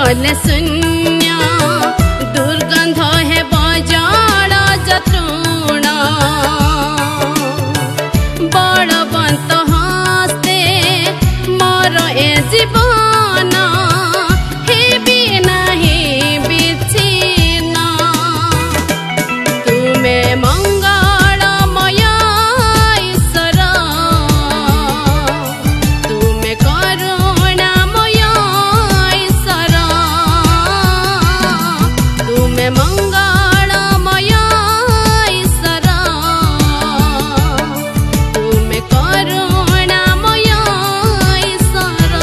गले शून्य दुर्गंध है बजड़ जतृण बड़बंत हस्ते मोर ए जीवन हे भी नहीं विच्छिन्न तुम्हें मंगलमय ईश्वर तुम्हें करुणामय ईश्वर तुम्हें मंगलमय ईश्वर तुम्हें करुणामय ईश्वर।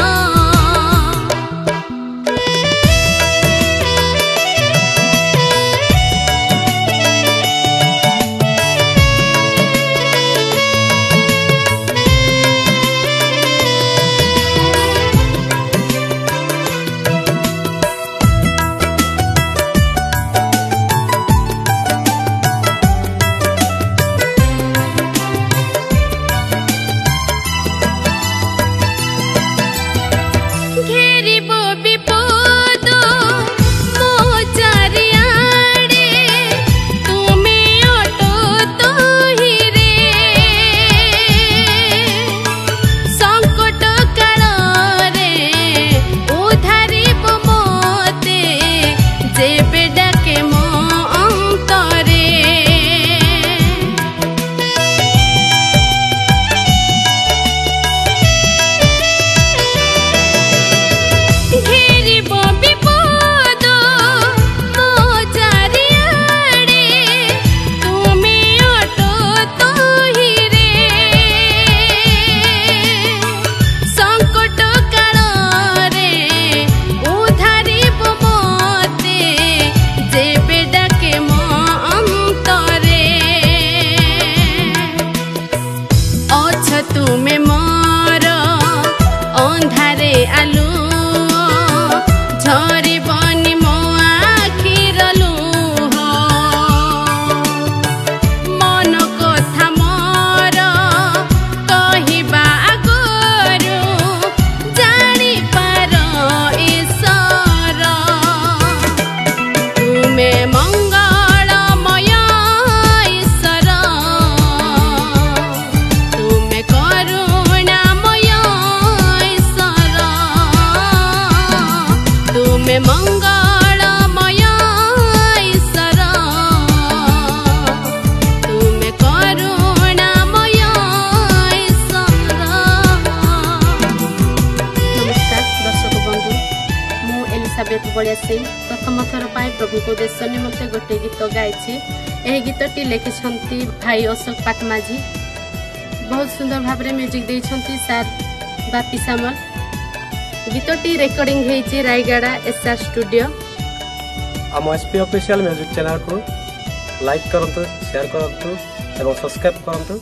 घेरिब विपद मो चारिआडे तुमे अटो तहिरे संकट कालरे उद्धारिब मोते जेबे डाके मो अंतरे घेरिब विपद मो चारिआडे तुमे अटो तहिरे संकट कालरे उद्धारिब मोते जेबे डाके मो अंतरे अछ तुमे मोर अंधारे आलु झरिबनि मो आखिर लुह मन कथा मोर कहिबा आगरु जानि पार ईश्वर तुमे मंगलमय ईश्वर तुमे करुणामय ईश्वर तुमे मंगलमय ईश्वर तुमे करुणामय ईश्वर। नमस्कार दर्शक बंधु मु एलिजाबेथ बलियासी प्रथम थर पाई प्रभु को उद्देश्य निमंते गोटे गीत गाइछि। एही गीतटी लिखिछंती भाई अशोक पाटमाझी बहुत सुंदर भाव में म्यूजिक देइछंती सार बापी सामल। गीतटी रेकर्डिंग हेछि रायगड़ा एसआर स्टूडियो। आम एसपी ऑफिशियल म्यूजिक चैनल को लाइक करंतु शेयर करंतु एवं सब्सक्राइब करंतु।